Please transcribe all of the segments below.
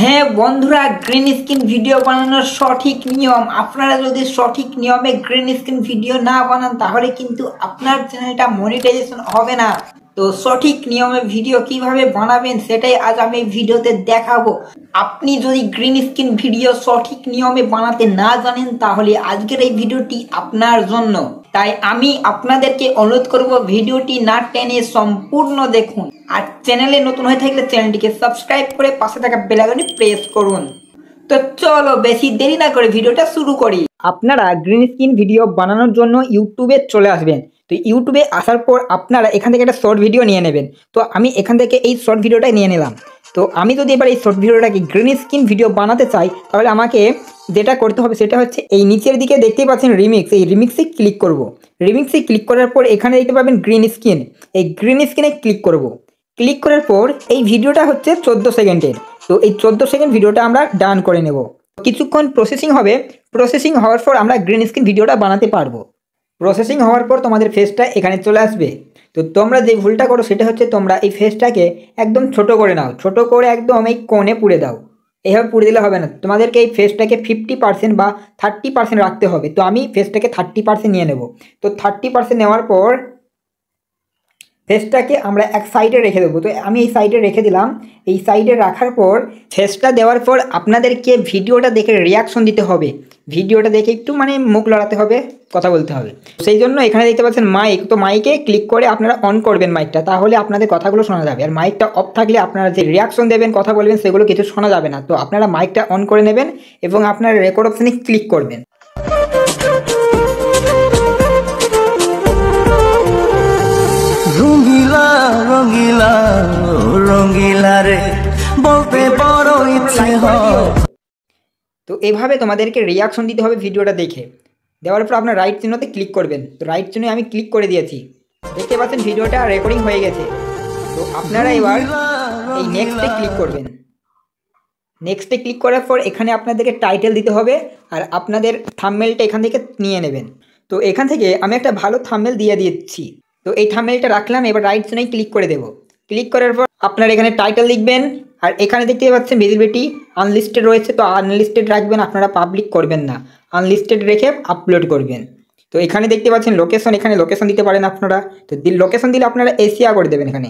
হ্যাঁ বন্ধুরা, green screen video বানানোর সঠিক নিয়ম। আপনারা যদি সঠিক নিয়মে গ্রিন স্ক্রিন ভিডিও না বানান তাহলে কিন্তু আপনার চ্যানেলটা মনিটাইজেশন হবে না। তো সঠিক নিয়মে ভিডিও কিভাবে বানাবেন সেটাই আজ আমি এই ভিডিওতে দেখাবো। আপনি যদি গ্রিন স্ক্রিন ভিডিও সঠিক নিয়মে বানাতে না জানেন তাহলে আজকের এই ভিডিওটি আপনার জন্য। তাই আমি আপনাদেরকে অনুরোধ করব ভিডিওটি না টেনে সম্পূর্ণ দেখুন। আর চ্যানেলে নতুন হয়ে থাকলে চ্যানেলটিকে সাবস্ক্রাইব করে পাশে থাকা বেল আইকনটি প্রেস করুন। তো চলো বেশি দেরি না করে ভিডিওটা শুরু করি। আপনারা গ্রিন স্ক্রিন ভিডিও বানানোর জন্য ইউটিউবে চলে আসবেন। তো ইউটিউবে আসার পর আপনারা এখান থেকে একটা শর্ট ভিডিও নিয়ে নেবেন। তো আমি এখান থেকে এই শর্ট ভিডিওটাই নিয়ে নিলাম। তো আমি যদি এবার এই শর্ট ভিডিওটাকে গ্রিন স্ক্রিন ভিডিও বানাতে চাই তাহলে আমাকে যেটা করতে হবে সেটা হচ্ছে এই নিচের দিকে দেখতেই পাচ্ছেন রিমিক্স, এই রিমিক্সে ক্লিক করব। রিমিক্সে ক্লিক করার পর এখানে দেখতে পাবেন গ্রিন স্ক্রিন, এই গ্রিন স্ক্রিনে ক্লিক করব। ক্লিক করার পর এই ভিডিওটা হচ্ছে 14 সেকেন্ডের। তো এই 14 সেকেন্ড ভিডিওটা আমরা ডান করে নেব। কিছুক্ষণ প্রসেসিং হবে, প্রসেসিং হওয়ার পর আমরা গ্রিন স্ক্রিন ভিডিওটা বানাতে পারবো। প্রসেসিং হওয়ার পর তোমাদের ফেসটা এখানে চলে আসবে। তো তোমরা যে ভুলটা করো সেটা হচ্ছে তোমরা এই ফেসটাকে একদম ছোট করে নাও, ছোট করে একদম এই কোণে পুড়ে দাও। এইভাবে পুড়ে দিলে হবে না, তোমাদেরকে এই ফেসটাকে 50% বা 30% রাখতে হবে। তো আমি ফেসটাকে 30% নিয়ে নেব। তো 30% নেওয়ার পর ফেসটাকে আমরা এক সাইডে রেখে দেবো। তো আমি এই সাইডে রেখে দিলাম। এই সাইডে রাখার পর ফেসটা দেওয়ার পর আপনাদেরকে ভিডিওটা দেখে রিয়াকশন দিতে হবে। ভিডিওটা দেখে একটু মুখ লড়াতে হবে, কথা বলতে হবে। সেই জন্য এখানে দেখতে পাচ্ছেন মাইক, তো মাইকে ক্লিক করে আপনারা অন করবেন মাইকটা, তাহলে আপনাদের কথাগুলো শোনা যাবে। আর মাইকটা অফ থাকলে আপনারা যে রিয়াকশন দেবেন, কথা বলবেন, সেগুলো কিছু শোনা যাবে না। তো আপনারা মাইকটা অন করে নেবেন এবং আপনারা রেকর্ড অপশানে ক্লিক করবেন। রঙ্গিলা রঙ্গিলা রঙ্গিলা রে বলতে বড় ইচ্ছে হয়। তো এভাবে তোমাদেরকে রিয়াকশন দিতে হবে ভিডিওটা দেখে। দেওয়ার পর আপনার রাইট চিহ্নতে ক্লিক করবেন। তো রাইট চিহ্নে আমি ক্লিক করে দিয়েছি, দেখতে পাচ্ছেন ভিডিওটা রেকর্ডিং হয়ে গেছে। তো আপনারা এবার এই নেক্সটে ক্লিক করবেন। নেক্সটে ক্লিক করার পর এখানে আপনাদেরকে টাইটেল দিতে হবে আর আপনাদের থাম্বনেলটা এখান থেকে নিয়ে নেবেন। তো এখান থেকে আমি একটা ভালো থাম্বনেল দিয়ে দিচ্ছি। তো এই থাম্বনেলটা রাখলাম, এবার রাইট চিহ্নে ক্লিক করে দেব। ক্লিক করার পর আপনারা এখানে টাইটেল লিখবেন। আর এখানে দেখতে পাচ্ছেন ভিজিবিলিটি আনলিস্টেড রয়েছে, তো আনলিস্টেড রাখবেন, আপনারা পাবলিক করবেন না, আনলিস্টেড রেখে আপলোড করবেন। তো এখানে দেখতে পাচ্ছেন লোকেশন, এখানে লোকেশন দিতে পারেন আপনারা। তো লোকেশন দিলে আপনারা এশিয়া করে দেবেন, এখানে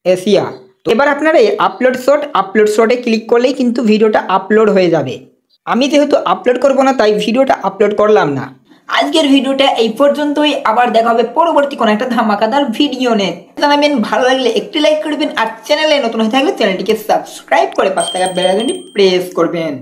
এশিয়া। তো এবার আপনারা এই আপলোড শটে ক্লিক করলেই কিন্তু ভিডিওটা আপলোড হয়ে যাবে। আমি যেহেতু আপলোড করব না তাই ভিডিওটা আপলোড করলাম না। আজকের ভিডিওটা এই পর্যন্তই, আবার দেখা হবে পরবর্তী কোনো একটা ধামাকাদার ভিডিও নিয়ে। জানাবেন ভালো লাগলে একটি লাইক করবেন আর চ্যানেলে নতুন হয়ে থাকলে চ্যানেলটিকে সাবস্ক্রাইব করে পাশে থাকা বেল আইকনটি প্রেস করবেন।